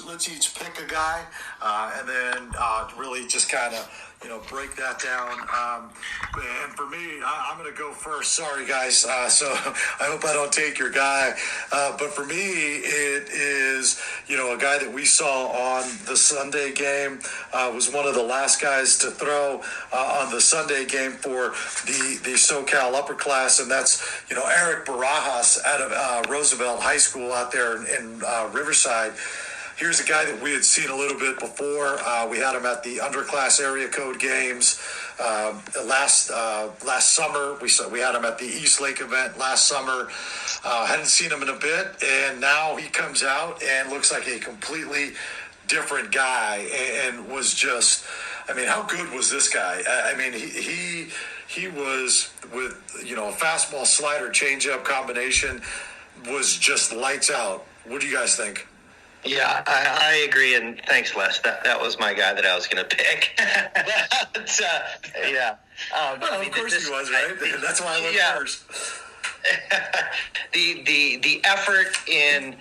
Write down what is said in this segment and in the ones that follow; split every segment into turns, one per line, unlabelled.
Let's each pick a guy, and then really just kind of break that down. And for me, I'm going to go first. Sorry, guys. So I hope I don't take your guy. But for me, it is a guy that we saw on the Sunday game. Was one of the last guys to throw on the Sunday game for the SoCal upper class, and that's Eric Barajas out of Roosevelt High School out there in Riverside. Here's a guy that we had seen a little bit before. We had him at the underclass area code games last summer. We had him at the East Lake event last summer. Hadn't seen him in a bit, and now he comes out and looks like a completely different guy. And was just, how good was this guy? He was with a fastball slider changeup combination was just lights out. What do you guys think?
Yeah, I agree, and thanks, Wes. That was my guy that I was going to pick. But, yeah.
Of course he was, right? That's why I went first.
The effort in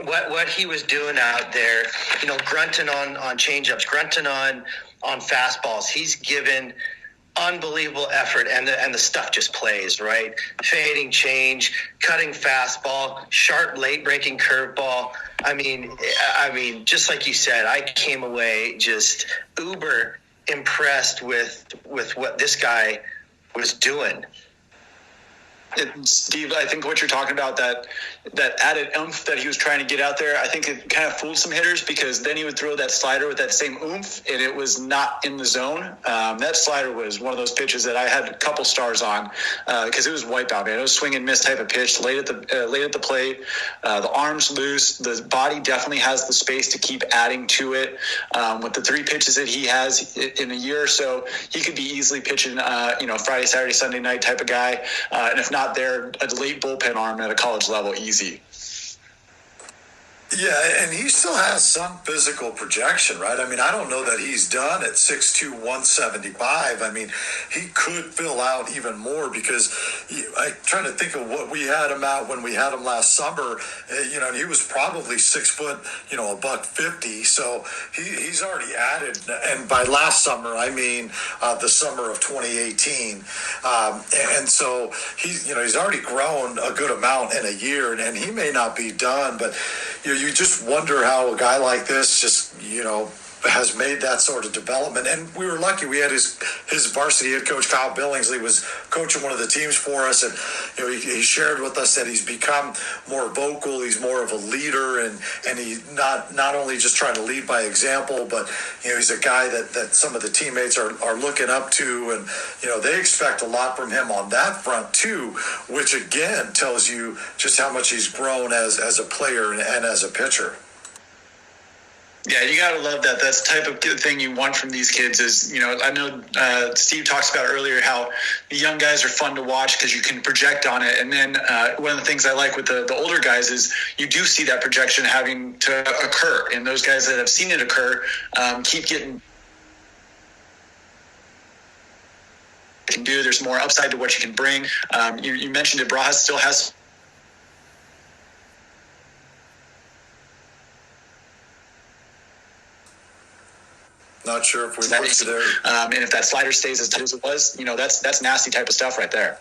what he was doing out there, grunting on changeups, grunting on fastballs. He's given unbelievable effort, and the stuff just plays, right? Fading change, cutting fastball, sharp late breaking curveball. Just like you said, I came away just uber impressed with what this guy was doing.
Steve, I think what you're talking about, that added oomph that he was trying to get out there, I think it kind of fooled some hitters, because then he would throw that slider with that same oomph, and it was not in the zone. That slider was one of those pitches that I had a couple stars on, because it was wipeout, man. It was swing and miss type of pitch, late at the plate. The arms loose. The body definitely has the space to keep adding to it. With the 3 pitches that he has in a year or so, he could be easily pitching, Friday, Saturday, Sunday night type of guy. And if not there, a late bullpen arm at a college level, easy.
Yeah, and he still has some physical projection, right? I don't know that he's done at 6'2", 175. He could fill out even more, because I'm trying to think of what we had him out when we had him last summer. And he was probably 6 foot, $150. So he's already added. And by last summer, the summer of 2018. And so he's already grown a good amount in a year, and he may not be done, but you just wonder how a guy like this just, has made that sort of development. And we were lucky. We had his varsity head coach, Kyle Billingsley, was coaching one of the teams for us. And, he shared with us that he's become more vocal. He's more of a leader. And he's not only just trying to lead by example, but, he's a guy that some of the teammates are looking up to. And, they expect a lot from him on that front, too, which, again, tells you just how much he's grown as a player and as a pitcher.
Yeah, you got to love that. That's the type of thing you want from these kids is, I know Steve talks about earlier how the young guys are fun to watch because you can project on it. And then one of the things I like with the older guys is you do see that projection having to occur. And those guys that have seen it occur keep getting can do. There's more upside to what you can bring. You mentioned it. Barajas still has
Not sure if we put you there.
And if that slider stays as tight as it was, that's nasty type of stuff right there.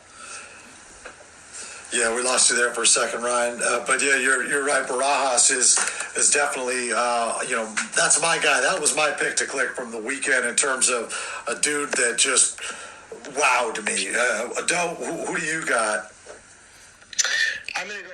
Yeah, we lost you there for a second, Ryan. But yeah, you're right. Barajas is definitely that's my guy. That was my pick to click from the weekend in terms of a dude that just wowed me. Who do you got?
I'm gonna go